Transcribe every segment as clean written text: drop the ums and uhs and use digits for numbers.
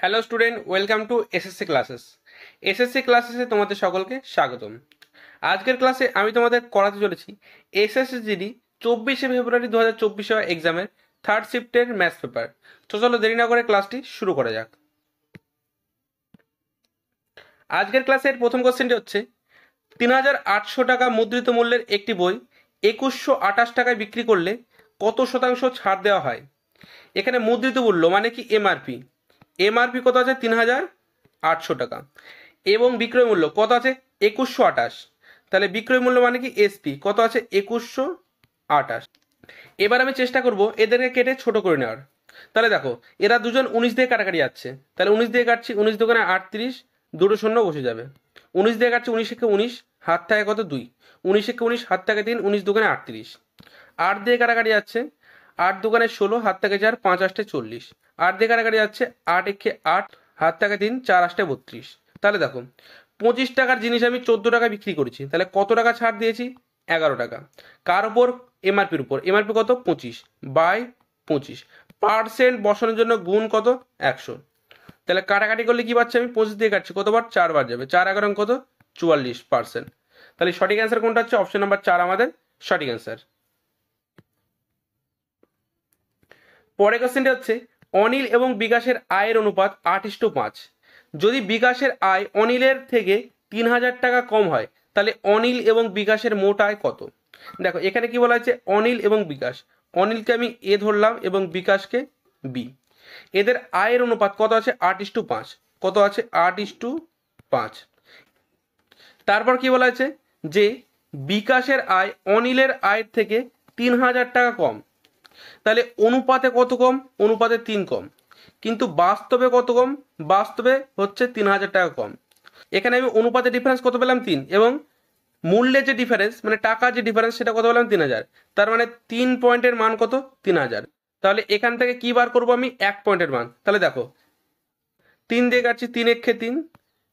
Hello student, welcome to SSC classes. SSC ক্লাসেসে তোমাদের সকলকে স্বাগতম। আজকের ক্লাসে আমি তোমাদের করাতে চলেছি এসএসসি 24 ফেব্রুয়ারি 2024 এক্সামের থার্ড শিফটের ম্যাথস পেপার। তো চলো দেরি না করে ক্লাসটি শুরু করা যাক। আজকের ক্লাসের প্রথম কোশ্চেনটি হচ্ছে 3800 টাকা মুদ্রিত মূল্যের একটি বই 2128 টাকায় বিক্রি করলে কত শতাংশ ছাড় দেওয়া হয়? এখানে মুদ্রিত মূল্য মানে কি এমআরপি, এমআরপি কত আছে 3800 টাকা এবং বিক্রয় মূল্য কত আছে 2128। তাহলে বিক্রয় মূল্য মানে কি এসপি কত আছে 2128। এবার আমি চেষ্টা করব এদেরকে কেটে ছোট করে নেওয়ার। তাহলে দেখো এরা দুজন 19 দিয়ে কাটাকাটি যাচ্ছে, তাহলে 19 দিয়ে কাটছি, 19 দোকানে 38, দুটো শূন্য বসে যাবে। 19 দিয়ে কাটছি, 19 একে 19, হাত থাকে কত 2, 19 একে 19, হাত থাকে 3, 19 দোকানে 38। 8 দিয়ে কাটাকাটি যাচ্ছে, 8 দোকানে 16, হাত থাকে 4, 5 8 40। 8 দিয়ে কাটাকাটি যাচ্ছে, 8 একে 8, হাত থাকে 3, 4 8 32। তাহলে দেখো 25 টাকার জিনিস আমি 14 টাকা বিক্রি করেছি, তাহলে কত টাকা ছাড় দিয়েছি? 11 টাকা। কার উপর? এমআরপির উপর। এমআরপি কত? 25 বাই 25। পার্সেন্ট বসানোর জন্য গুণ কত? 100। তাহলে কাটাকাটি করলে কি পাচ্ছি আমি? 25 দিয়ে কাটছি, কতবার? 4 বার যাবে। 4 11 কত? 44%। তাহলে সঠিক অ্যান্সার কোনটা হচ্ছে? অপশন নাম্বার 4 আমাদের সঠিক অ্যান্সার। পরের কোশ্চেনটা হচ্ছে অনিল এবং বিকাশের আয়ের অনুপাত 8:5। যদি বিকাশের আয় অনিলের থেকে 3000 টাকা কম হয় তাহলে অনিল এবং বিকাশের মোট আয় কত? দেখো এখানে কি বলা হয়েছে? অনিল এবং বিকাশ, অনিলকে আমি এ ধরলাম এবং বিকাশকে বি। এদের আয়ের অনুপাত কত আছে? 8:5। কত আছে? 8:5। তারপর কি বলা হয়েছে? যে বিকাশের আয় অনিলের আয়ের থেকে 3000 টাকা কম, তাহলে অনুপাতে কত কম? অনুপাতে 3 কম। কিন্তু বাস্তবে কত কম? বাস্তবে হচ্ছে 3000 টাকা কম। এখানে আমি অনুপাতে ডিফারেন্স কত পেলাম? 3, এবং মূল্যের যে ডিফারেন্স মানে টাকার যে ডিফারেন্স সেটা কত পেলাম? 3000। তার মানে 3 পয়েন্টের মান কত? 3000। তাহলে এখান থেকে কি বার করবো আমি? 1 পয়েন্টের মান। তাহলে দেখো 3 দিয়ে কাটছি, 3 একে 3,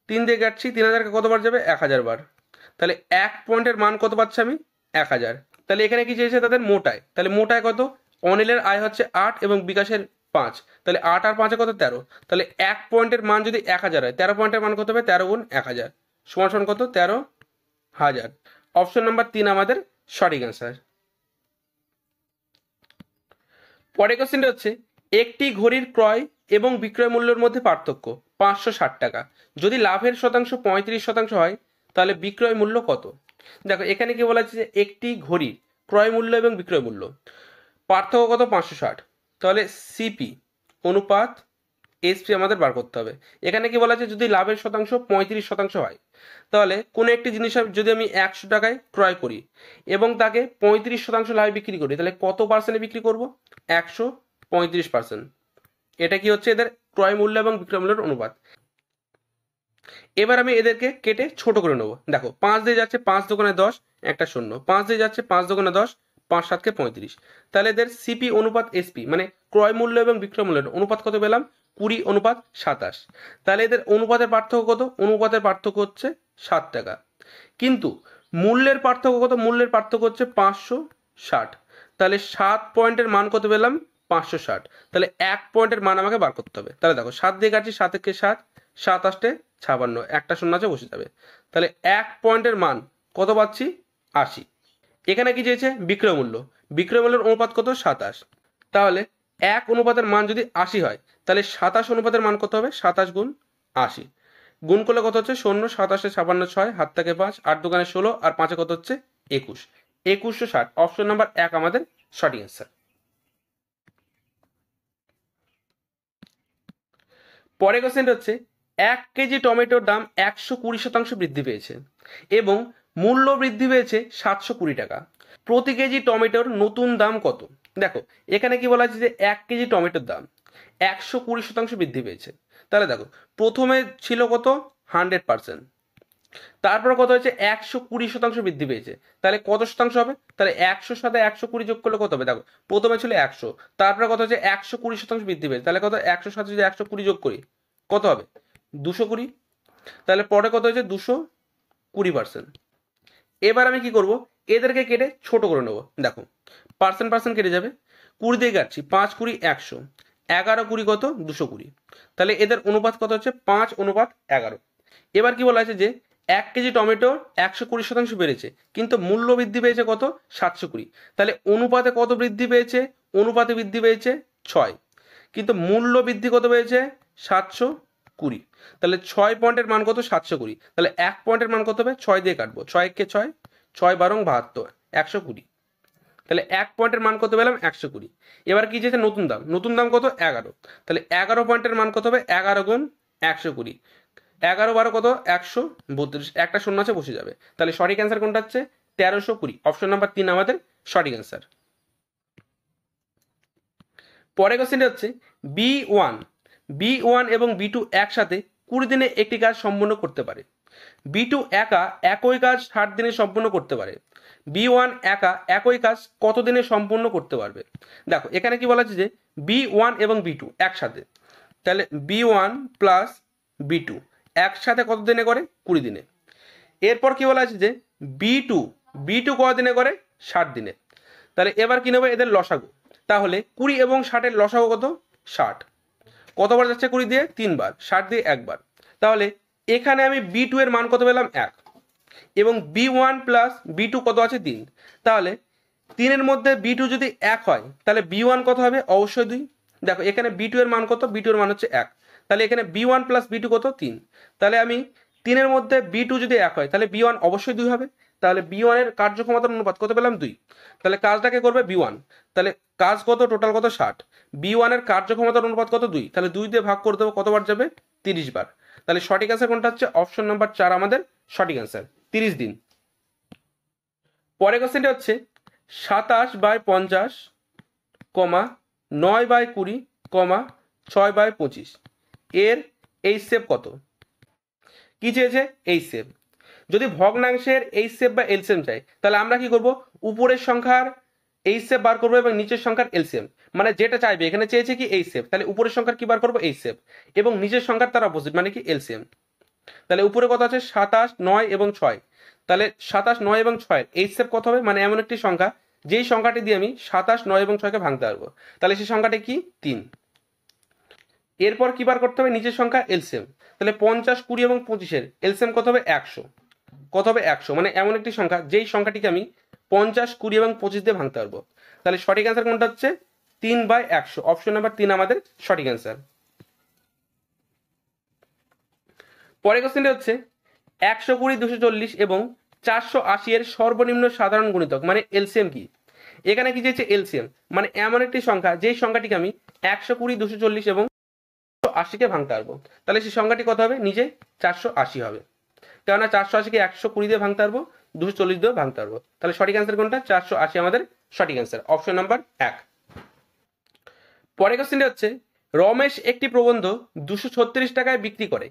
3 দিয়ে কাটছি, 3000কে কতবার যাবে? 1000 বার। তাহলে 1 পয়েন্টের মান কত পাচ্ছি আমি? 1000। তাহলে এখানে কি চেয়েছে? তাদের মোটায়। তাহলে মোটায় কত? অনিলের আয় হচ্ছে 8 এবং বিকাশের 5, তাহলে 8 আর 5 কত? 13। তাহলে 1 পয়েন্টের মান যদি 1000 হয়, 13 পয়েন্টের মান কত হবে? 13 গুণ 1000 সমান সমান কত? 13,000। অপশন নাম্বার 3 আমাদের সঠিক অ্যান্সার। পরের কোশ্চেনটা হচ্ছে একটি ঘড়ির ক্রয় এবং বিক্রয় মূল্যের মধ্যে পার্থক্য 560 টাকা। যদি লাভের শতাংশ 35% হয় তাহলে বিক্রয় মূল্য কত? দেখো এখানে কি বলা হচ্ছে যে একটি ঘড়ির ক্রয় মূল্য এবং বিক্রয় মূল্য পার্থক্য কত? 560। তাহলে সিপি অনুপাত এসপি আমাদের বার করতে হবে। এখানে কি বলা আছে? যদি লাভের শতাংশ 35% হয় তাহলে কোনো একটি জিনিস যদি আমি 100 টাকায় ক্রয় করি এবং তাকে 35% লাভে বিক্রি করি, তাহলে কত পার্সেন্টে বিক্রি করব? 135%। এটা কি হচ্ছে? এদের ক্রয় মূল্য এবং বিক্রয় মূল্যের অনুপাত। এবার আমি এদেরকে কেটে ছোট করে নেবো। দেখো 5 দিয়ে যাচ্ছে, 5 দোকানে 10, একটা শূন্য। 5 দিয়ে যাচ্ছে, 5 দোকানে 10, 5 7 35। তাহলে এদের সিপি অনুপাত এসপি মানে ক্রয় মূল্য এবং বিক্রয় মূল্যের অনুপাত কত পেলাম? 20:27। তাহলে এদের অনুপাতের পার্থক্য কত? অনুপাতের পার্থক্য হচ্ছে 7 টাকা। কিন্তু মূল্যের পার্থক্য কত? মূল্যের পার্থক্য হচ্ছে 560। তাহলে 7 পয়েন্টের মান কত পেলাম? 560। তাহলে 1 পয়েন্টের মান আমাকে বার করতে হবে। তাহলে দেখো 7 দিয়ে কাটছি, 7 একে 7, 7 8 56, একটা শূন্য আছে বসে যাবে। তাহলে 1 পয়েন্টের মান কত পাচ্ছি? 80। এখানে কি চেয়েছে? বিক্রয় মূল্য। বিক্রয় মূল্যের অনুপাত কত? 27। তাহলে 1 অনুপাতের মান যদি 80 হয় তাহলে 27 অনুপাতের মান কত হবে? 27 গুণ 80। গুণ করলে কত হচ্ছে? 0 7 8 56 6, হাত থেকে 5, 8 দোকানে 16 আর 5 কত হচ্ছে? 21। 2160। অপশন নাম্বার 1 আমাদের সঠিক অ্যান্সার। পরের কোশ্চেনটা হচ্ছে 1 কেজি টমেটোর দাম 120% বৃদ্ধি পেয়েছে এবং মূল্য বৃদ্ধি পেয়েছে 720 টাকা। প্রতি কেজি টমেটোর নতুন দাম কত? দেখো এখানে কি বলা আছে? যে 1 কেজি টমেটোর দাম 120% বৃদ্ধি পেয়েছে। তাহলে দেখো প্রথমে ছিল কত? 100%। তারপর কত হয়েছে? 120% বৃদ্ধি পেয়েছে। তাহলে কত শতাংশ হবে? তাহলে 100 সাথে 120 যোগ করলে কত হবে? দেখো প্রথমে ছিল 100, তারপরে কত হচ্ছে? 120% বৃদ্ধি পেয়েছে। তাহলে কত? 100 সাথে যদি 120 যোগ করি কত হবে? 220। তাহলে পরে কত হয়েছে? 220%। এবার আমি কি করব? এদেরকে কেটে ছোট করে নেবো। দেখো পার্সেন্ট পার্সেন্ট কেটে যাবে। 20 দিয়ে কাটছি, 5 20 100, 11 20 কত 220, তাহলে এদের অনুপাত কত হচ্ছে 5:11। এবার কি বলা আছে যে 1 কেজি টমেটো 120% বেড়েছে, কিন্তু মূল্য বৃদ্ধি পেয়েছে কত 720, তাহলে অনুপাতে কত বৃদ্ধি পেয়েছে, অনুপাতে বৃদ্ধি পেয়েছে 6, কিন্তু মূল্য বৃদ্ধি কত পেয়েছে 720, তাহলে 6 পয়েন্টের মান কত 720, তাহলে 1 পয়েন্টের মান কত হবে 6 দিয়ে কাটবো, 6 কে 6, 6 12 72, 120, তাহলে 1 পয়েন্টের মান কত পেলাম 120। এবার কি চেয়েছে নতুন দাম, নতুন দাম কত 11, তাহলে 11 পয়েন্টের মান কত হবে 11 গুণ 120, 11 12 কত 132, একটা শূন্য আছে বসে যাবে, তাহলে সঠিক অ্যান্সার কোনটা হচ্ছে 1320, অপশন নাম্বার 3 আমাদের সঠিক অ্যান্সার। পরের কোশ্চেনটা হচ্ছে বি ওয়ান এবং বি টু একসাথে 20 দিনে একটি কাজ সম্পন্ন করতে পারে, বি টু একা একই কাজ 60 দিনে সম্পন্ন করতে পারে, বি ওয়ান একা একই কাজ কত দিনে সম্পন্ন করতে পারবে। দেখো এখানে কি বলা আছে যে বি ওয়ান এবং বি টু একসাথে, তাহলে B one plus B two একসাথে কত দিনে করে 20 দিনে। এরপর কি বলা আছে যে বি টু কত দিনে করে 60 দিনে, তাহলে এবার কি নেবে এদের লসাগু, তাহলে 20 এবং 60-এর লসাগু কত 60, কতবার যাচ্ছে 20 দিয়ে 3 বার, 60 দিয়ে 1 বার, তাহলে এখানে আমি বি টু এর মান কত পেলাম 1, এবং B one plus B two কত আছে 3, তাহলে 3-এর মধ্যে বি টু যদি 1 হয় তাহলে বি ওয়ান কত হবে অবশ্যই 2। দেখো এখানে বি টু এর মান কত, বি টু এর মান হচ্ছে 1, তাহলে এখানে B one plus B two কত 3, তাহলে আমি 3-এর মধ্যে বি টু যদি 1 হয় তাহলে বি ওয়ান অবশ্যই 2 হবে, তাহলে বি ওয়ানের কার্যক্ষমতার অনুপাত কত পেলাম 2, তাহলে কাজটাকে করবে বি ওয়ান, তাহলে কাজ কত টোটাল কত 60, বি ওয়ানের কার্যক্ষমতার অনুপাত কত 2, তাহলে 2 দিয়ে ভাগ করে দেবো, কতবার যাবে 30 বার, তাহলে সঠিক অ্যান্সার কোনটা হচ্ছে অপশন নাম্বার 4 আমাদের সঠিক অ্যান্সার 30 দিন। পরের কোশ্চেনটা হচ্ছে 27/50, 9/20, 6/25 এর এইচসিএফ কত। কি চেয়েছে এইচসিএফ, যদি ভগ্নাংশের এইচসিএফ বা এলসিএম চাই তাহলে আমরা কি করব, উপরের সংখ্যার এইচসিএফ বার করবো এবং নিচের সংখ্যার এলসিএম, মানে যেটা চাইবে, এখানে চেয়েছে কি এইচসিএফ, তাহলে উপরের সংখ্যার কি বার করবো এইচসিএফ, এবং নিচের সংখ্যার তার অপোজিট মানে কি এলসিএম। তাহলে উপরে কত আছে 27, 9 এবং 6, তাহলে 27, 9 এবং 6 এইচসিএফ কত হবে, মানে এমন একটি সংখ্যা যেই সংখ্যাটি দিয়ে আমি 27, 9 এবং 6কে ভাঙতে পারবো, তাহলে সেই সংখ্যাটি কি 3। এরপর কি বার করতে হবে নিচের সংখ্যা এলসিএম, তাহলে 50, 20 এবং 25-এর এলসিএম কত হবে 100, কত হবে 100, মানে এমন একটি সংখ্যা যেই সংখ্যাটিকে আমি 50, 20 এবং 25 দিয়ে ভাঙতে পারবো, তাহলে সঠিক অ্যান্সার কোনটা হচ্ছে 3/100, অপশন নাম্বার 3 আমাদের সঠিক অ্যান্সার। পরের কোশ্চেনটা হচ্ছে 120, 240 এবং 480 এর সর্বনিম্ন সাধারণ গুণিতক মানে এলসিএম কি। এখানে কি চেয়েছে এলসিএম, মানে এমন একটি সংখ্যা যেই সংখ্যাটিকে আমি 120, 240 এবং 480-কে ভাঙতে পারবো, তাহলে সেই সংখ্যাটি কত হবে নিজে 480 হবে, কেননা 480-কে 120 দিয়ে ভাঙতে পারবো, 240 দিয়েও ভাঙতে পারবো, তাহলে সঠিক অ্যান্সার কোনটা 480 আমাদের সঠিক অ্যান্সার, অপশন নাম্বার 1। পরের কোশ্চেনটা হচ্ছে রমেশ একটি প্রবন্ধ 236 টাকায় বিক্রি করে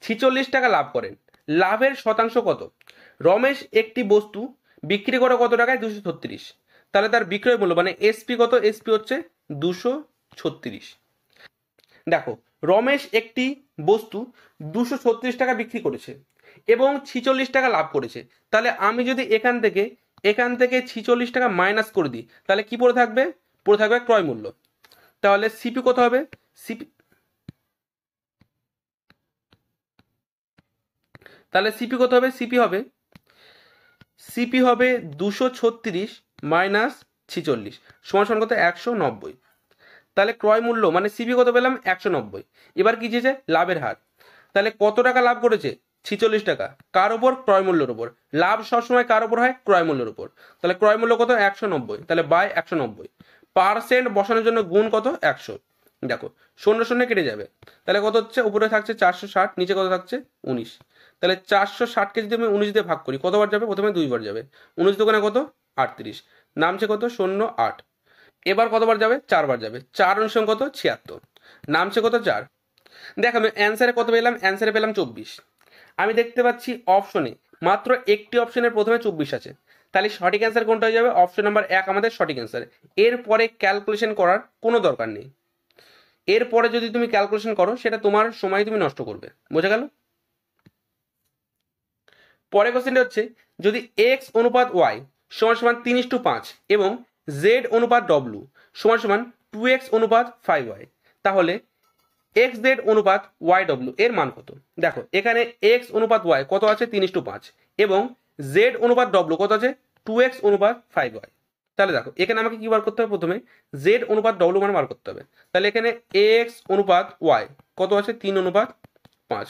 46 টাকা লাভ করেন, লাভের শতাংশ কত। রমেশ একটি বস্তু বিক্রি করে কত টাকায় 236, তাহলে তার বিক্রয় মূল্য মানে এসপি কত, এসপি হচ্ছে 236। দেখো রমেশ একটি বস্তু 236 টাকা বিক্রি করেছে এবং 46 টাকা লাভ করেছে, তাহলে আমি যদি এখান থেকে 46 টাকা মাইনাস করে দিই তাহলে কি পড়ে থাকবে, পড়ে থাকবে ক্রয় মূল্য, তাহলে সিপি কত হবে, সিপি কত হবে, সিপি হবে 236 মাইনাস 46 সমান কত 190, তাহলে ক্রয় মূল্য মানে সিপি কত পেলাম 190। এবার কি চেয়েছে লাভের হার, তাহলে কত টাকা লাভ করেছে 46 টাকা, কার ওপর ক্রয় মূল্যের উপর, লাভ সবসময় কার ওপর হয় ক্রয় মূল্যের উপর, তাহলে ক্রয় মূল্য কত 190, তাহলে বাই 190, পার্সেন্ট বসানোর জন্য গুণ কত 100, দেখো 0 0 কেটে যাবে, তাহলে কত হচ্ছে উপরে থাকছে 460, নিচে কত থাকছে 19, তাহলে 460-কে যদি আমি 19 দিয়ে ভাগ করি কতবার যাবে, প্রথমে 2 বার যাবে, 19 দোকানে কত 38, নামছে কত 08, এবার কতবার যাবে 4 বার যাবে, 4 অনুসং কত 76, নামছে কত 4। দেখ আমি অ্যান্সারে কত পেলাম, অ্যান্সারে পেলাম 24, আমি দেখতে পাচ্ছি অপশনে মাত্র একটি অপশনের প্রথমে 24 আছে, তাহলে সঠিক অ্যান্সার কোনটা হয়ে যাবে অপশন নাম্বার 1 আমাদের সঠিক অ্যান্সার। এরপরে ক্যালকুলেশন করার কোনো দরকার নেই, এরপরে যদি তুমি ক্যালকুলেশন করো সেটা তোমার সময় তুমি নষ্ট করবে, বোঝা গেল। পরের কোশ্চেনটা হচ্ছে যদি x অনুপাত y সমান 3:5 এবং z অনুপাত w সমান 2x অনুপাত 5y, তাহলে এক্স জেড অনুপাত ওয়াই ডব্লিউ এর মান কত? দেখো এখানে এক্স অনুপাত ওয়াই কত আছে 3:5 এবং জেড অনুপাত ডব্লিউ কত আছে 2x অনুপাত 5y। তাহলে দেখো এখানে আমাকে কি বার করতে হবে? প্রথমে জেড অনুপাত ডব্লিউ মান বার করতে হবে। তাহলে এখানে এক্স অনুপাত ওয়াই কত আছে 3:5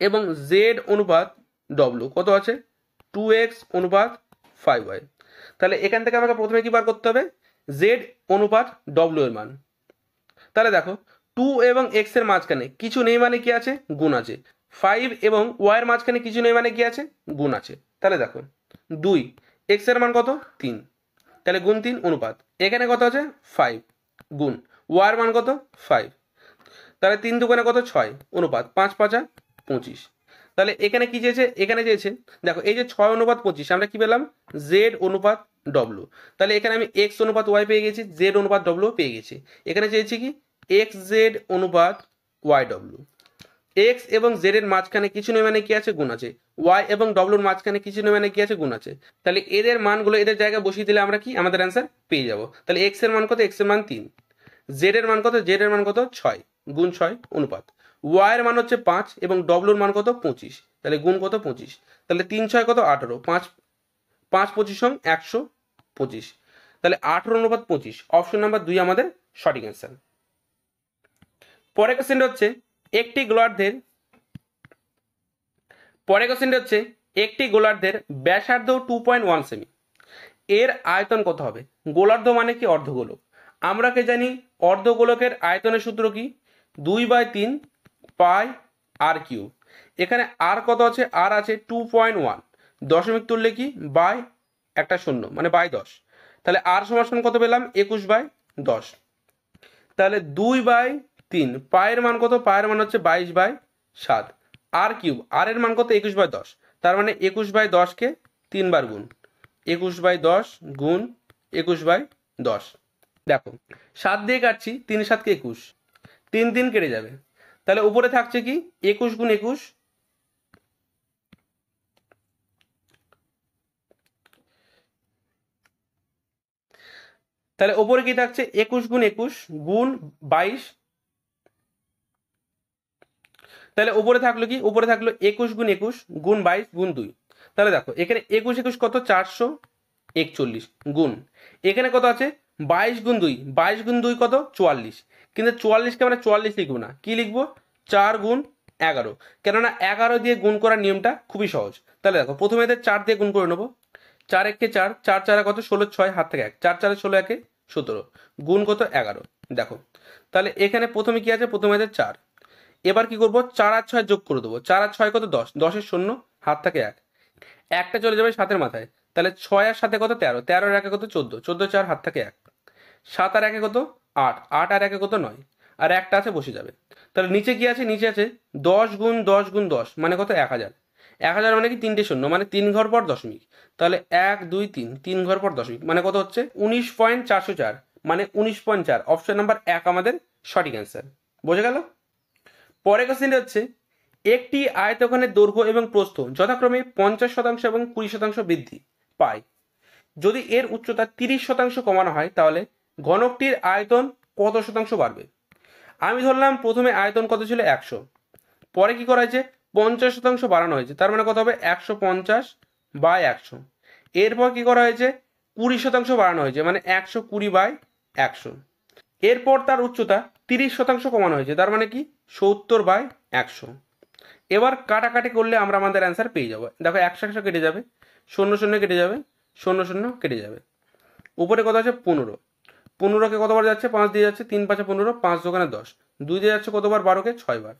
এবং জেড অনুপাত ডব্লিউ কত আছে 2x অনুপাত 5y। তাহলে এখান থেকে আমাকে প্রথমে কি বার করতে হবে? জেড অনুপাত ডব্লিউ এর মান। তাহলে দেখো 2 এবং x এর মাঝখানে কিছু নেই মানে কি আছে? গুণ আছে। 5 এবং y এর মাঝখানে কিছু নেই মানে কি আছে? গুণ আছে। তাহলে দেখো 2 x এর মান কত 3, তাহলে গুণ 3 অনুপাত এখানে কত আছে 5 গুণ y এর মান কত 5, তাহলে 3 দুগুণে কত 6 অনুপাত 5 5 25। তাহলে এখানে কি চেয়েছে? এখানে চেয়েছে দেখো এই যে 6 অনুপাত 25 আমরা কি পেলাম? জেড অনুপাত ডব্লিউ। তাহলে এখানে আমি x অনুপাত y পেয়ে গেছি, জেড অনুপাত ডব্লিউ পেয়ে গেছি। এখানে চেয়েছি কি এক্স জেড অনুপাত ওয়াই ডব্লিউ। এক্স এবং জেড এর মাঝখানে কিছু নেই মানে কি আছে? গুণ আছে। ওয়াই এবং ডব্লিউর মাঝখানে কিছু নেই মানে কি আছে? গুণ আছে। তাহলে এদের মানগুলো এদের জায়গায় বসিয়ে দিলে আমরা কি আমাদের অ্যান্সার পেয়ে যাব। তাহলে এক্স এর মান কত? এক্স এর মান 3, জেড এর মান কত? জেড এর মান কত 6 গুণ 6 অনুপাত ওয়াই এর মান হচ্ছে 5 এবং ডব্লিউর মান কত 25, তাহলে গুণ কত 25। তাহলে 3 6 কত 18, 5 5 25 সং 125। তাহলে 18 অনুপাত 25 অপশন নাম্বার 2 আমাদের সঠিক অ্যান্সার। পরের কোশ্চেনটা হচ্ছে একটি গোলার্ধের ব্যাসার্ধ 2.1 সেমি, এর আয়তন কত হবে? গোলার্ধ মানে কি অর্ধগোলক। আমরা কে জানি অর্ধগোলকের আয়তনের সূত্র কি? 2/3 পাই আর কিউব। এখানে আর কত আছে? আর আছে 2.1, দশমিক তুললে কি বাই একটা শূন্য মানে বাই 10। তাহলে আর সমান কত পেলাম? 21/10। তাহলে 2/3 পায়ের মান কত? পায়ের মান হচ্ছে 22/7 আর কিউব, আর এর মান কত? 21/10। তার মানে 21/10 কে 3 বার গুণ 21/10 গুণ 21/10। দেখো 7 দিয়ে কাটছি, 3 7 কে 21, 3 3 কেটে যাবে। তাহলে উপরে থাকছে কি 21 গুণ 21, তাহলে উপরে কি থাকছে 21 গুণ 21 গুণ 22। তাহলে উপরে থাকলো কি? উপরে থাকলো 21 গুণ 21 গুণ 22 গুণ 2। তাহলে দেখো এখানে 21 21 কত? 441 গুণ এখানে কত আছে? 22 গুণ 2, 22 গুণ 2 কত? 44। কিন্তু 44কে আমরা 44 লিখবো না, কি লিখবো? 4 গুণ 11, কেননা 11 দিয়ে গুণ করার নিয়মটা খুবই সহজ। তাহলে দেখো প্রথমে এদের 4 দিয়ে গুণ করে নেবো। 4 1 4, 4 4 কত? 16, 6 হাত থেকে 1, 4 4 16 1 17 গুণ কত? 11। দেখো তাহলে এখানে প্রথমে কি আছে? প্রথমে এদের 4। এবার কি করবো? 4 আর 6 যোগ করে দেবো। 4 আর 6 কত? 10, 10 শূন্য হাত থেকে 1, একটা চলে যাবে 7-এর মাথায়। তাহলে 6 আর 7 কত? 13, 13 আর 1 কত? 14, 14 4 হাত থেকে 1, 7 আর 1 কত? 8, 8 আর 1 কত? 9, আর একটা আছে বসে যাবে। তাহলে নিচে কি আছে? নিচে আছে 10 গুণ 10 গুণ 10 মানে কত? 1000। 1000 মানে কি 3টে শূন্য মানে 3 ঘর পর দশমিক। তাহলে 1 2 3, 3 ঘর পর দশমিক মানে কত হচ্ছে? 19.404 মানে 19.4। অপশন নাম্বার 1 আমাদের সঠিক অ্যান্সার। বোঝা গেল? পরের কোশ্চেনটা হচ্ছে একটি আয়তখানের দৈর্ঘ্য এবং প্রস্থ যথাক্রমে 50% এবং 20% বৃদ্ধি পায়। যদি এর উচ্চতা 30% কমানো হয় তাহলে ঘনকটির আয়তন কত শতাংশ বাড়বে? আমি ধরলাম প্রথমে আয়তন কত ছিল? 100, পরে কি করা হয়েছে? 50% বাড়ানো হয়েছে, তার মানে কত হবে? 150/100। এরপর কি করা হয়েছে? 20% বাড়ানো হয়েছে মানে 120/100। এরপর তার উচ্চতা 30% কমানো হয়েছে, তার মানে কি 70/100। এবার কাটাকাটি করলে আমরা আমাদের অ্যান্সার পেয়ে যাবো। দেখো 100 100 কেটে যাবে, 0 0 কেটে যাবে, 0 0 কেটে যাবে। উপরে কত আছে? 15, 15কে কতবার যাচ্ছে? 5 দিয়ে যাচ্ছে, 3 5 15, 5 দোকানে 10, 2 দিয়ে যাচ্ছে কতবার? 12কে 6 বার।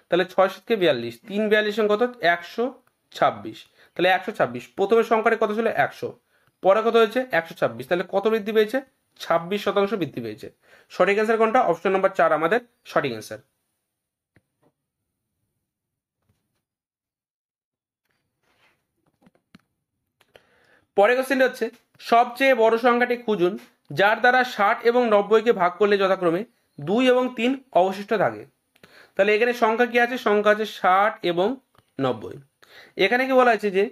তাহলে 6 7 কে 42, 3 42 কত? 126। তাহলে 126 প্রথমের সংখ্যাটা কত ছিল? 100, পরে কত হয়েছে? 126। তাহলে কত বৃদ্ধি পেয়েছে? 26% বৃদ্ধি পেয়েছে। সঠিক অ্যান্সার কোনটা? অপশন নাম্বার 4 আমাদের সঠিক অ্যান্সার। পরের কোশ্চেনটা হচ্ছে সবচেয়ে বড় সংখ্যাটি খুঁজুন যার দ্বারা 60 এবং 90কে ভাগ করলে যথাক্রমে 2 এবং 3 অবশিষ্ট থাকে। তাহলে এখানে সংখ্যা কি আছে? সংখ্যা আছে 60 এবং 90। এখানে কি বলা আছে যে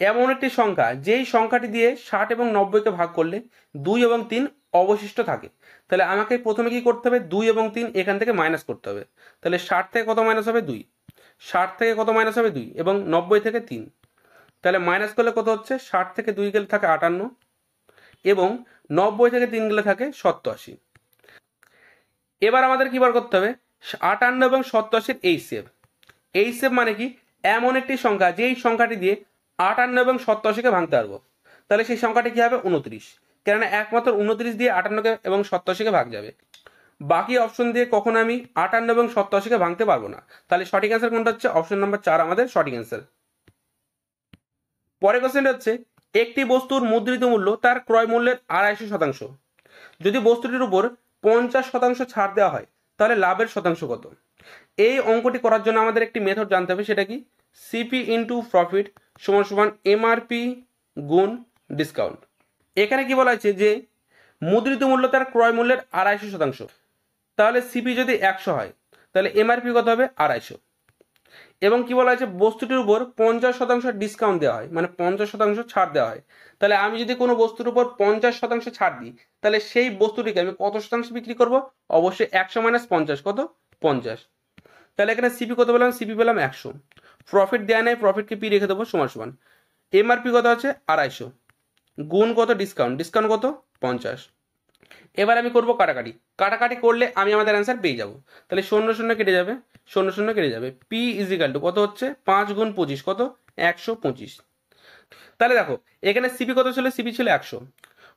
এমন একটি সংখ্যা যেই সংখ্যাটি দিয়ে 60 এবং 90কে ভাগ করলে 2 এবং 3 অবশিষ্ট থাকে। তাহলে আমাকে প্রথমে কি করতে হবে, 2 এবং 3 এখান থেকে মাইনাস করতে হবে। তাহলে 60 থেকে কত মাইনাস হবে, 2। 60 থেকে কত মাইনাস হবে, 2, এবং 90 থেকে 3। তাহলে মাইনাস করলে কত হচ্ছে, 60 থেকে 2 গেলে থাকে 58, এবং 90 থেকে 3 গেলে থাকে 87। এবার আমাদের কি বার করতে হবে, 58 এবং 87 এইচসিএফ। এইচসিএফ মানে কি, এমন একটি সংখ্যা যেই সংখ্যাটি দিয়ে 58 এবং 87কে ভাঙতে পারবো। তাহলে সেই সংখ্যাটি কি হবে, 29। কেননা একমাত্র 29 দিয়ে 58কে এবং 87কে ভাগ যাবে। বাকি অপশন দিয়ে কখনো আমি 58 এবং 87কে ভাঙতে পারবো না। তাহলে সঠিক অ্যান্সার কোনটা হচ্ছে, অপশন নাম্বার 4 আমাদের সঠিক অ্যান্সার। পরের কোশ্চেনটা হচ্ছে, একটি বস্তুর মুদ্রিত মূল্য তার ক্রয় মূল্যের 250%। যদি বস্তুটির উপর 50% ছাড় দেওয়া হয় তাহলে লাভের শতাংশ কত? এই অঙ্কটি করার জন্য আমাদের একটি মেথড জানতে হবে, সেটা কি, সিপি ইন্টু প্রফিট সমান সমান এমআরপি গুণ ডিসকাউন্ট। এখানে কি বলা আছে যে মুদ্রিত মূল্য তার ক্রয় মূল্যের 250%। তাহলে সিপি যদি 100 হয় তাহলে এমআরপি কত হবে, 250। এবং কি বলা আছে, বস্তুটির উপর 50% ডিসকাউন্ট দেওয়া হয়, মানে 50% ছাড় দেওয়া হয়। তাহলে আমি যদি কোনো বস্তুর উপর 50% ছাড় দিই তাহলে সেই বস্তুটিকে আমি কত শতাংশ বিক্রি করব, অবশ্যই 100 মাইনাস 50 কত, 50। তাহলে এখানে সিপি কত পেলাম, সিপি পেলাম 100। প্রফিট দেওয়া নেই, প্রফিটকে পি রেখে দেবো সমান সমান এমআরপি কত আছে 250 গুণ কত, ডিসকাউন্ট, ডিসকাউন্ট কত 50। এবার আমি করব কাটাকাটি, কাটাকাটি করলে আমি আমাদের অ্যান্সার পেয়ে যাব। তাহলে 0 0 কেটে যাবে, 0 0 কেটে যাবে, পি ইজিক্যাল টু কত হচ্ছে, 5 গুণ 25 কত, 125। তাহলে দেখো এখানে সিপি কত ছিল, সিপি ছিল 100,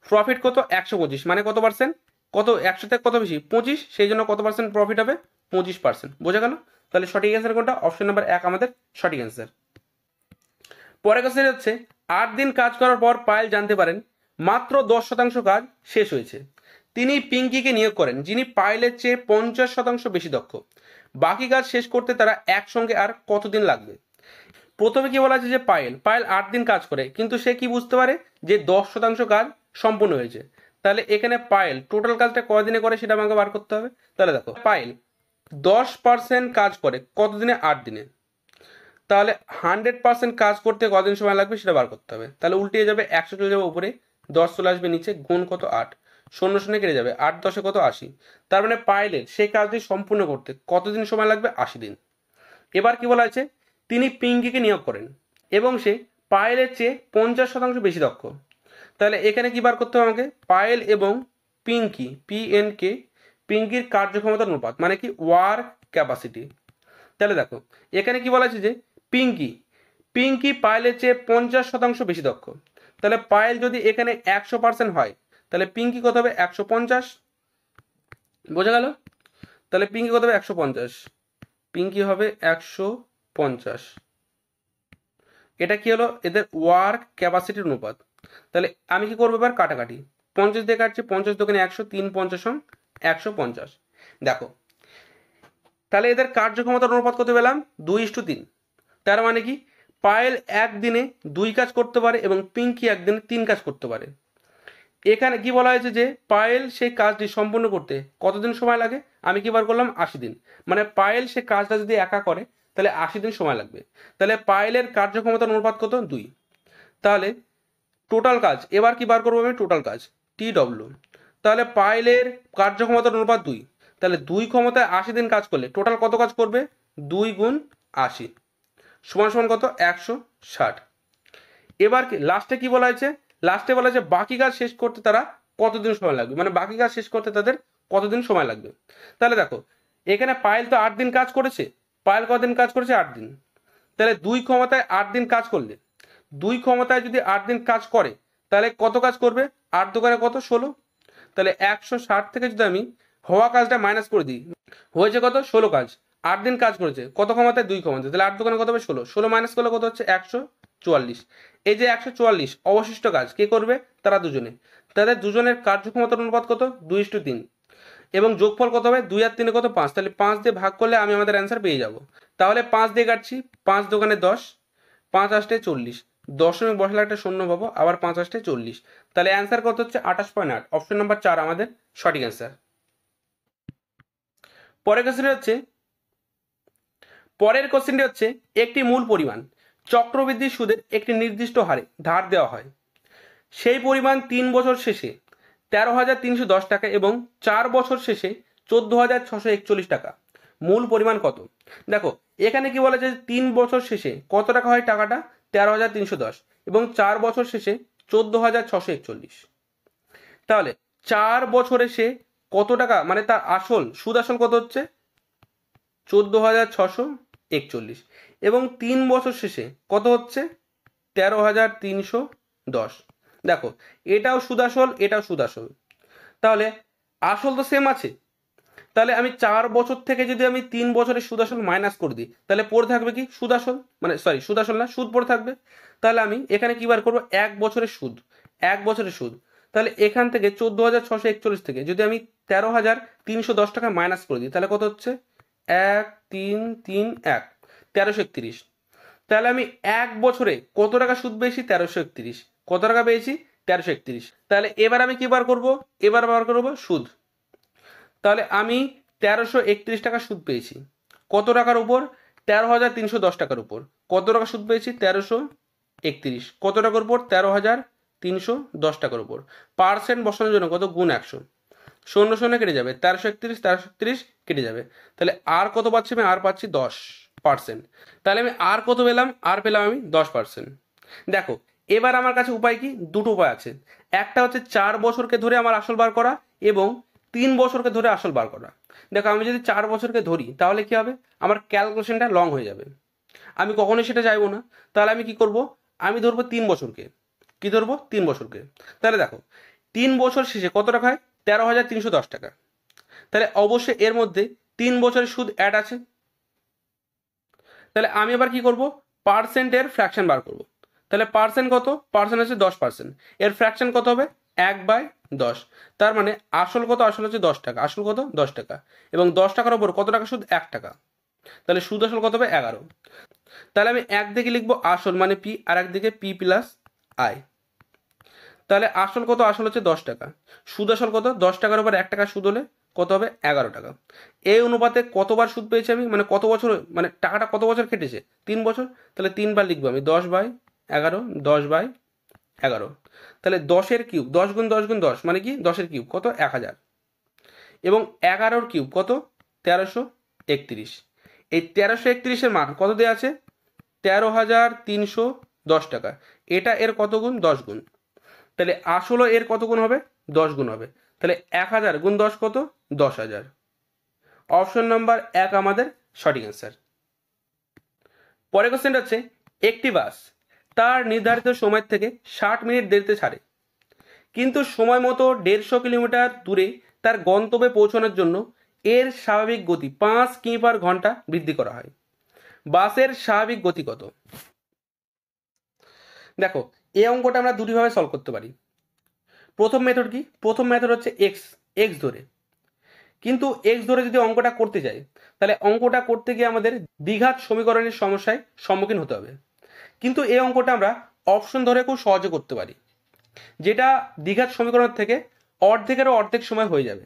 প্রফিট কত 125, মানে কত পার্সেন্ট, কত 100 থেকে কত বেশি 25, সেই জন্য কত পার্সেন্ট প্রফিট হবে, 25%। বোঝা গেল? তাহলে সঠিক অ্যান্সার কোনটা, অপশন নাম্বার 1 আমাদের সঠিক অ্যান্সার। পরের কোশ্চেন হচ্ছে, 8 দিন কাজ করার পর পায়েল জানতে পারেন মাত্র 10% কাজ শেষ হয়েছে। তিনি পিঙ্কিকে নিয়োগ করেন, যিনি পায়েলের চেয়ে 50% বেশি দক্ষ। বাকি কাজ শেষ করতে তারা একসঙ্গে আর কতদিন লাগবে? প্রথমে কি বলা আছে যে পায়েল 8 দিন কাজ করে, কিন্তু সে কি বুঝতে পারে যে 10% কাজ সম্পূর্ণ হয়েছে। তাহলে এখানে পায়েল টোটাল কাজটা কয়দিনে করে সেটা আমাকে বার করতে হবে। তাহলে দেখো পায়েল 10% কাজ করে কতদিনে, 8 দিনে। তাহলে 100% কাজ করতে কদিন সময় লাগবে সেটা বার করতে হবে। তাহলে উল্টে যাবে, 100 চলে যাবে উপরে, 10 চলে আসবে নিচে, গুণ কত 8, 0 0 কেটে যাবে, 8 10 কত 80। তার মানে পায়েলের সেই কাজটি সম্পূর্ণ করতে কতদিন সময় লাগবে, 80 দিন। এবার কি বলা আছে, তিনি পিঙ্কিকে নিয়োগ করেন এবং সে পায়েলের চেয়ে 50% বেশি দক্ষ। তাহলে এখানে কি বার করতে হবে আমাকে, পায়েল এবং পিঙ্কি, পিএনকে, পিঙ্কির কার্যক্ষমতার অনুপাত মানে কি, ওয়ার্ক ক্যাপাসিটি। তাহলে দেখো এখানে কি বলা আছে যে পিঙ্কি পায়েলের চেয়ে 50% বেশি দক্ষ। তাহলে পায়েল যদি এখানে 100% হয় তাহলে পিঙ্কি কত হবে, 150। বোঝা গেল? তাহলে পিঙ্কি কত হবে, 150, পিঙ্কি হবে 150। এটা কি হলো, এদের ওয়ার্ক ক্যাপাসিটির অনুপাত। তাহলে আমি কি করবো, এবার কাটাকাটি, 50 দিয়ে কাটছি, 50 দোকানে 100, 3 50 150। দেখো তাহলে এদের কার্যক্ষমতার অনুপাত কত পেলাম, 2:3। তার মানে কি, পায়েল একদিনে 2 কাজ করতে পারে এবং পিঙ্কি একদিনে 3 কাজ করতে পারে। এখানে কি বলা হয়েছে যে পায়েল সেই কাজটি সম্পূর্ণ করতে কতদিন সময় লাগে, আমি কি বার করলাম 80 দিন। মানে পায়েল সে কাজটা যদি একা করে তাহলে 80 দিন সময় লাগবে। তাহলে পায়েলের কার্যক্ষমতার অনুপাত কত, 2। তাহলে টোটাল কাজ, এবার কি বার করবো আমি, টোটাল কাজ টি ডব্লিউ। তাহলে পায়েলের কার্যক্ষমতার অনুপাত 2, তাহলে 2 ক্ষমতায় 80 দিন কাজ করলে টোটাল কত কাজ করবে, 2 গুণ 80 সমান সমান কত, 160। এবার কি লাস্টে কি বলা হয়েছে, লাস্টে বলা হয়েছে বাকি কাজ শেষ করতে তারা কতদিন সময় লাগবে, মানে বাকি কাজ শেষ করতে তাদের কতদিন সময় লাগবে। তাহলে দেখো এখানে পায়েল তো 8 দিন কাজ করেছে, পায়েল কতদিন কাজ করেছে, 8 দিন। তাহলে 2 ক্ষমতায় 8 দিন কাজ করলে, 2 ক্ষমতায় যদি 8 দিন কাজ করে তাহলে কত কাজ করবে, 8 দোকানে কত, 16। তাহলে 160 থেকে যদি আমি হওয়া কাজটা মাইনাস করে দিই, হয়েছে কত, 16 কাজ, 8 দিন কাজ করেছে, কত ক্ষমতায়, 2 ক্ষমতায়। তাহলে 8 দোকানে কত হবে, 16, 16 মাইনাস করলে কত হচ্ছে, 144। এই যে 144 অবশিষ্ট কাজ কে করবে, তারা দুজনে। তাদের দুজনের কার্যক্ষমতার অনুপাত কত, 2:3। এবং যোগফল কত হবে, 2 আর 3 কত, 5। তাহলে 5 দিয়ে ভাগ করলে আমি আমাদের অ্যান্সার পেয়ে যাব। তাহলে 5 দিয়ে কাটছি, 5 দোকানে 10, 5 8 40, দশমিক বসালে একটা শূন্য পাবো, আবার 5 8 40। তাহলে অ্যান্সার কত হচ্ছে, 28.8, অপশন নাম্বার 4 আমাদের সঠিক অ্যান্সার। পরের কোশ্চেনটি হচ্ছে একটি মূল পরিমাণ চক্রবৃদ্ধি সুদের একটি নির্দিষ্ট হারে ধার দেওয়া হয়, সেই পরিমাণ 3 বছর শেষে 13,310 টাকা এবং 4 বছর শেষে 14,641 টাকা। মূল পরিমাণ কত? দেখো এখানে কি বলে যে 3 বছর শেষে কত টাকা হয় টাকাটা? 13,310 এবং 4 বছর শেষে 14,641। তাহলে 4 বছরে সে কত টাকা, মানে তার আসল সুদ আসল কত হচ্ছে? 14,641 এবং 3 বছর শেষে কত হচ্ছে? 13,310। দেখো এটাও সুদ আসল, এটাও সুদ আসল, তাহলে আসল তো সেম আছে। তাহলে আমি 4 বছর থেকে যদি আমি 3 বছরের সুদ আসল মাইনাস করে দিই, তাহলে পড়ে থাকবে কি? সুদ আসল, মানে সরি সুদ আসল না, সুদ পড়ে থাকবে। তাহলে আমি এখানে কি বার করবো? 1 বছরের সুদ, 1 বছরের সুদ। তাহলে এখান থেকে 14,641 থেকে যদি আমি 13,310 টাকা মাইনাস করে দিই, তাহলে কত হচ্ছে? 1,3,3,1 1331। তাহলে আমি 1 বছরে কত টাকা সুদ পেয়েছি? 1331। কত টাকা পেয়েছি? 1331। তাহলে এবার আমি কি বার করব? এবার বার করবো সুদ। তাহলে আমি 1331 টাকা সুদ পেয়েছি কত টাকার উপর? 13,310 টাকার উপর। কত টাকা সুদ পেয়েছি? 1331। কত টাকার উপর? 13,310 টাকার উপর। পার্সেন্ট বসানোর জন্য কত? গুণ 100। শূন্য শূন্য কেটে যাবে, 1331 কেটে যাবে। তাহলে আর কত পাচ্ছি আমি? আর পাচ্ছি 10%। তাহলে আমি আর কত পেলাম? আর পেলাম আমি 10%। দেখো এবার আমার কাছে উপায় কি? দুটো উপায় আছে। একটা হচ্ছে 4 বছরকে ধরে আমার আসল বার করা এবং 3 বছরকে ধরে আসল বার করা। দেখো আমি যদি 4 বছরকে ধরি তাহলে কি হবে? আমার ক্যালকুলেশনটা লং হয়ে যাবে, আমি কখনোই সেটা চাইবো না। তাহলে আমি কি করব? আমি ধরবো 3 বছরকে। কি ধরবো? 3 বছরকে। তাহলে দেখো 3 বছর শেষে কত টাকা হয়? 13,310 টাকা। তাহলে অবশ্যই এর মধ্যে 3 বছরের সুদ অ্যাড আছে। তাহলে আমি এবার কি করব? পার্সেন্টের ফ্র্যাকশন বার করব। তাহলে পার্সেন্ট কত? পার্সেন্ট হচ্ছে 10%। এর ফ্র্যাকশন কত হবে? 1/10। তার মানে আসল কত? আসল হচ্ছে 10 টাকা। আসল কত? 10 টাকা। এবং 10 টাকার উপর কত টাকা সুদ? 1 টাকা। তাহলে সুদ আসল কত হবে? 11। তাহলে আমি একদিকে লিখবো আসল মানে পি, আর একদিকে পি প্লাস আই। তাহলে আসল কত? আসল হচ্ছে 10 টাকা। সুদ আসল কত? 10 টাকার উপর 1 টাকা সুদ হলে কত হবে? 11 টাকা। এই অনুপাতে কতবার সুদ পেয়েছি আমি, মানে কত বছর, মানে টাকাটা কত বছর কেটেছে? 3 বছর। তাহলে 3 বার লিখবো আমি 10/11, 10/11। তাহলে 10-এর কিউব, 10 গুণ 10 গুণ 10 মানে কি? 10-এর কিউব কত? 1000। এবং 11-র কিউব কত? 1331। এই 1331-এর মান কত দেওয়া আছে? 13,310 টাকা। এটা এর কত গুণ? 10 গুণ। তাহলে আসলে এর কত গুণ হবে? 10 গুণ হবে। তাহলে 1000 গুণ 10 কত? 10,000। অপশন নাম্বার 1 আমাদের সঠিক অ্যান্সার। পরের কোশ্চেনটা হচ্ছে, একটি বাস তার নির্ধারিত সময় থেকে 60 মিনিট দেরিতে ছাড়ে, কিন্তু সময় মতো 150 কিলোমিটার দূরে তার গন্তব্যে পৌঁছানোর জন্য এর স্বাভাবিক গতি 5 কিমি/ঘন্টা বৃদ্ধি করা হয়। বাসের স্বাভাবিক গতি কত? দেখো এই অঙ্কটা আমরা দুটিভাবে সলভ করতে পারি। প্রথম মেথড কি? প্রথম মেথড হচ্ছে এক্স ধরে। কিন্তু এক্স ধরে যদি অঙ্কটা করতে যাই, তাহলে অঙ্কটা করতে গিয়ে আমাদের দ্বিঘাত সমীকরণের সমস্যায় সম্মুখীন হতে হবে। কিন্তু এই অঙ্কটা আমরা অপশন ধরে খুব সহজে করতে পারি, যেটা দ্বিঘাত সমীকরণ থেকে অর্ধেকেরও অর্ধেক সময় হয়ে যাবে।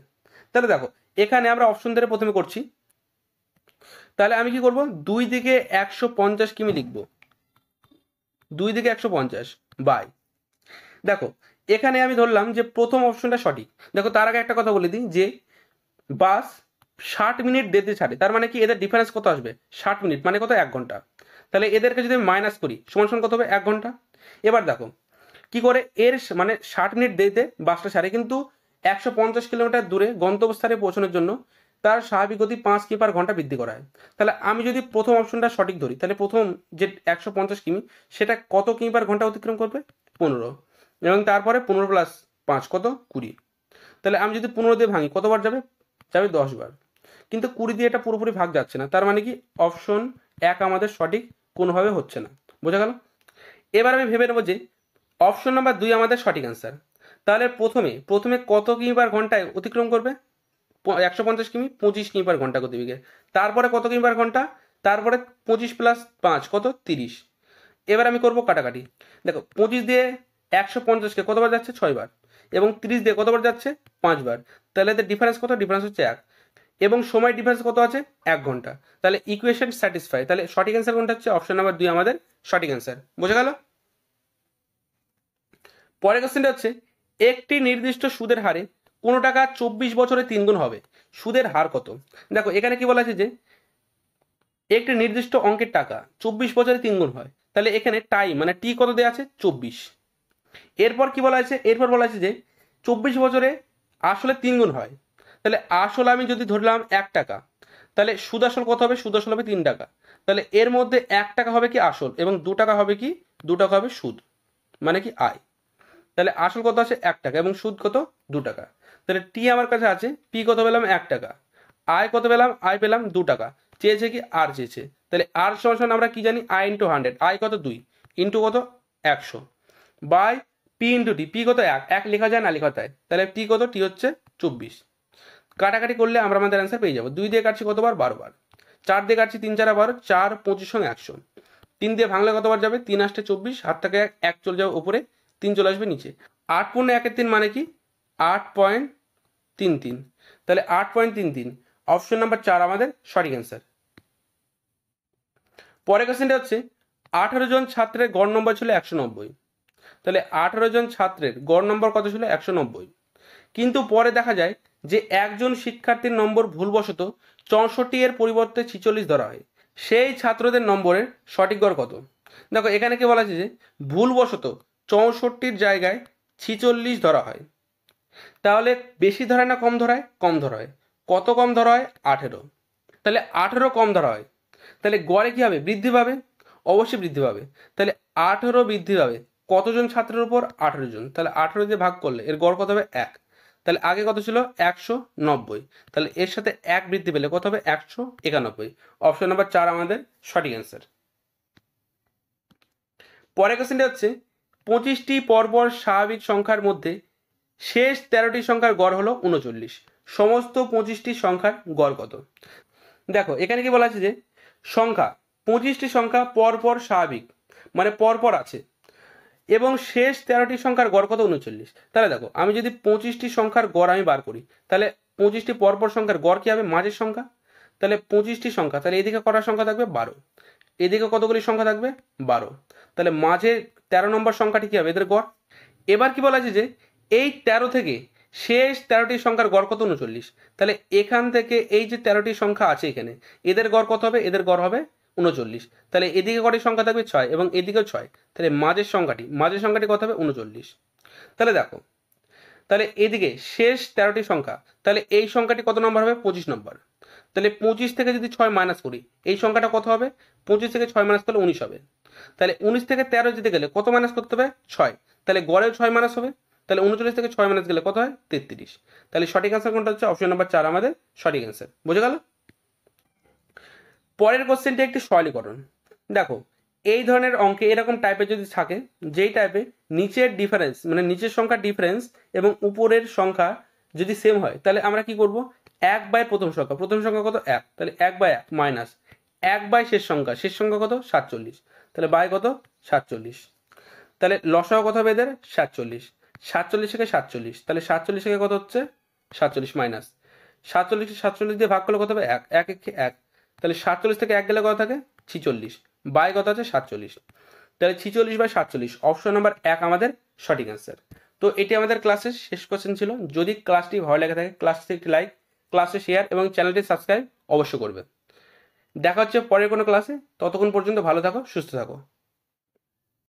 তাহলে দেখো এখানে আমরা অপশন ধরে প্রথমে করছি। তাহলে আমি কি করব? 2 দিকে 150 কিমি লিখব। 2 দিকে 150 বাই, দেখো এখানে আমি ধরলাম যে প্রথম অপশনটা সঠিক। দেখো তার আগে একটা কথা বলে দিই যে বাস 60 মিনিট দেরিতে ছাড়ে, তার মানে কি এদের ডিফারেন্স কত আসবে? 60 মিনিট মানে কত? 1 ঘন্টা। তাহলে এদেরকে যদি আমি মাইনাস করি সমান সমান কত হবে? 1 ঘন্টা। এবার দেখো কি করে এর মানে 60 মিনিট দেরিতে বাসটা ছাড়ে, কিন্তু 150 কিলোমিটার দূরে গন্তব্যস্থলে পৌঁছানোর জন্য তার স্বাভাবিক গতি 5 কিমি/ঘন্টা বৃদ্ধি করা হয়। তাহলে আমি যদি প্রথম অপশনটা সঠিক ধরি, তাহলে প্রথম যে 150 কিমি সেটা কত কিমি/ঘন্টা অতিক্রম করবে? 15। এবং তারপরে 15 প্লাস 5 কত? 20। তাহলে আমি যদি 15 দিয়ে ভাঙি কতবার যাবে? যাবে 10 বার। কিন্তু 20 দিয়ে এটা পুরোপুরি ভাগ যাচ্ছে না, তার মানে কি অপশন 1 আমাদের সঠিক কোনোভাবে হচ্ছে না। বোঝা গেল? এবার আমি ভেবে নেবো যে অপশন নাম্বার 2 আমাদের সঠিক অ্যান্সার। তাহলে প্রথমে কত কিমি/ঘন্টায় অতিক্রম করবে? 150 কিমি 25 কিমি/ঘন্টা গতিবেগে। তারপরে কত কিমি/ঘন্টা? তারপরে 25 প্লাস 5 কত? 30। এবার আমি করব কাটাকাটি। দেখো 25 দিয়ে 150-কে কতবার যাচ্ছে? 6 বার। এবং 30 দিয়ে কতবার যাচ্ছে? 5 বার। তাহলে এদের ডিফারেন্স কত? ডিফারেন্স হচ্ছে 1। এবং সময় ডিফারেন্স কত আছে? 1 ঘন্টা। তাহলে ইকুয়েশন স্যাটিসফাই। তাহলে সঠিক অ্যান্সার কোনটা হচ্ছে? অপশন নাম্বার 2 আমাদের সঠিক অ্যান্সার। বোঝা গেল? পরের কোশ্চেনটা হচ্ছে, একটি নির্দিষ্ট সুদের হারে কোনো টাকা 24 বছরে 3 গুণ হবে, সুদের হার কত? দেখো এখানে কি বলা আছে যে একটি নির্দিষ্ট অঙ্কের টাকা 24 বছরে 3 গুণ হয়, তাহলে এখানে টাইম মানে টি কত দেওয়া আছে? 24। এরপর কি বলা আছে? এরপর বলা আছে যে 24 বছরে আসলে 3 গুণ হয়, তাহলে আসল আমি যদি ধরলাম 1 টাকা, তাহলে সুদ আসল কত হবে? সুদ আসল হবে 3 টাকা। তাহলে এর মধ্যে 1 টাকা হবে কি আসল এবং 2 টাকা হবে কি? 2 টাকা হবে সুদ, মানে কি আয়। তাহলে আসল কত আছে? 1 টাকা এবং সুদ কত? 2 টাকা। তাহলে টি আমার কাছে আছে, পি কত পেলাম? 1 টাকা। আয় কত পেলাম? আয় পেলাম 2 টাকা। চেয়েছে কি? আর চেয়েছে। তাহলে আর সমান আমরা কি জানি? I into 100। আয় কত? 2 ইন্টু কত? 100 by P into T. P কত? 1। 1 লেখা যায় না? লেখা যায়। তাহলে টি কত? টি হচ্ছে 24। কাটাকাটি করলে আমরা আমাদের অ্যান্সার পেয়ে যাবো। 2 দিয়ে কাটছি কতবার? 12 বার। 4 দিয়ে কাটছি 3 4 12, 4 25 সঙ্গে 100। 3 দিয়ে ভাঙলে কতবার যাবে? 3 8 24, হাত থেকে 1 চলে যাবে উপরে, 3 চলে আসবে নিচে। 8 পূর্ণ 1 3 মানে কি? 8.33। তাহলে 8.33 অপশন নাম্বার 4 আমাদের সঠিক অ্যান্সার। পরের কোশ্চেনটা হচ্ছে 18 জন ছাত্রের গড় নম্বর ছিল 190। তাহলে 18 জন ছাত্রের গড় নম্বর কত ছিল? 190। কিন্তু পরে দেখা যায় যে একজন শিক্ষার্থীর নম্বর ভুলবশত 64 এর পরিবর্তে 46 ধরা হয়, সেই ছাত্রদের নম্বরের সঠিক গড় কত? দেখো এখানে কি বলা আছে যে ভুলবশত 64-র জায়গায় 46 ধরা হয়, তাহলে বেশি ধরায় না কম ধরায়? কম ধরা হয়। কত কম ধরা হয়? 18। তাহলে 18 কম ধরা হয়, তাহলে গড়ে কি হবে? বৃদ্ধি পাবে, অবশ্যই বৃদ্ধি পাবে। তাহলে 18 বৃদ্ধি পাবে কতজন ছাত্রের উপর? 18 জন। তাহলে 18 দিয়ে ভাগ করলে এর গড় কত হবে? 1। তাহলে আগে কত ছিল? 190। তাহলে এর সাথে 1 বৃদ্ধি পেলে কত হবে? 191। অপশন নাম্বার 4 আমাদের সঠিক অ্যান্সার। পরের কোশ্চেনটা হচ্ছে 25টি পরপর স্বাভাবিক সংখ্যার মধ্যে শেষ 13টি সংখ্যার গড় হলো 39। সমস্ত 25টি সংখ্যার গড় কত? দেখো এখানে কি বলা আছে যে সংখ্যা 25টি সংখ্যা পরপর স্বাভাবিক মানে পরপর আছে এবং শেষ 13টি সংখ্যার গড় কত? 39। তাহলে দেখো আমি যদি 25টি সংখ্যার গড় আমি বার করি, তাহলে 25টি পরপর সংখ্যার গড় কি হবে? মাঝের সংখ্যা। তাহলে 25টি সংখ্যা, তাহলে এদিকে কটার সংখ্যা থাকবে? 12। এদিকে কতগুলি সংখ্যা থাকবে? 12। তাহলে মাঝে 13 নম্বর সংখ্যাটি কি হবে? এদের গড়। এবার কি বলা আছে যে এই 13 থেকে শেষ 13টি সংখ্যার গড় কত? 39। তাহলে এখান থেকে এই যে 13টি সংখ্যা আছে এখানে, এদের গড় কত হবে? এদের গড় হবে 39। তাহলে এদিকে কটি সংখ্যা থাকবে? 6 এবং এদিকেও 6। তাহলে মাঝের সংখ্যাটি কত হবে? 39। তাহলে দেখো, তাহলে এদিকে শেষ 13টি সংখ্যা, তাহলে এই সংখ্যাটি কত নম্বর হবে? 25 নম্বর। তাহলে 25 থেকে যদি 6 মাইনাস করি, এই সংখ্যাটা কত হবে? 25 থেকে 6 মাইনাস করলে 19 হবে। তাহলে 19 থেকে 13 যেতে গেলে কত মাইনাস করতে হবে? 6। তাহলে গড়েও 6 মাইনাস হবে। তাহলে 39 থেকে 6 মাইনাস গেলে কত হয়? 33। তাহলে সঠিক অ্যান্সার কোনটা হচ্ছে? অপশন নাম্বার 4 আমাদের সঠিক অ্যান্সার। বুঝে গেল? পরের কোশ্চেনটি একটি সরলীকরণ। দেখো এই ধরনের অঙ্কে এরকম টাইপের যদি থাকে, যেই টাইপে নিচের ডিফারেন্স মানে নিচের সংখ্যার ডিফারেন্স এবং উপরের সংখ্যা যদি সেম হয়, তাহলে আমরা কি করব? 1 বাই প্রথম সংখ্যা কত? 1। তাহলে 1 বাই 1 মাইনাস 1 বাই শেষ সংখ্যা কত? 47। তাহলে বাই কত? 47। তাহলে লসাগু কত হবে এদের? 47। 47 থেকে 47, তাহলে 47 থেকে কত হচ্ছে? 47 মাইনাস 47 দিয়ে ভাগ করলে কত হবে? 1। 1 1 1। তাহলে 47 থেকে 1 গেলে কত থাকে? 46 বাই কত আছে? 47। তাহলে 46 বাই 47 অপশন নাম্বার 1 আমাদের সঠিক অ্যান্সার। তো এটি আমাদের ক্লাসের শেষ কোশ্চেন ছিল। যদি ক্লাসটি ভালো লেগে থাকে ক্লাসটি একটি লাইক, ক্লাসে শেয়ার এবং চ্যানেলটি সাবস্ক্রাইব অবশ্যই করবেন। দেখা হচ্ছে পরের কোনো ক্লাসে। ততক্ষণ পর্যন্ত ভালো থাকো, সুস্থ থাকো।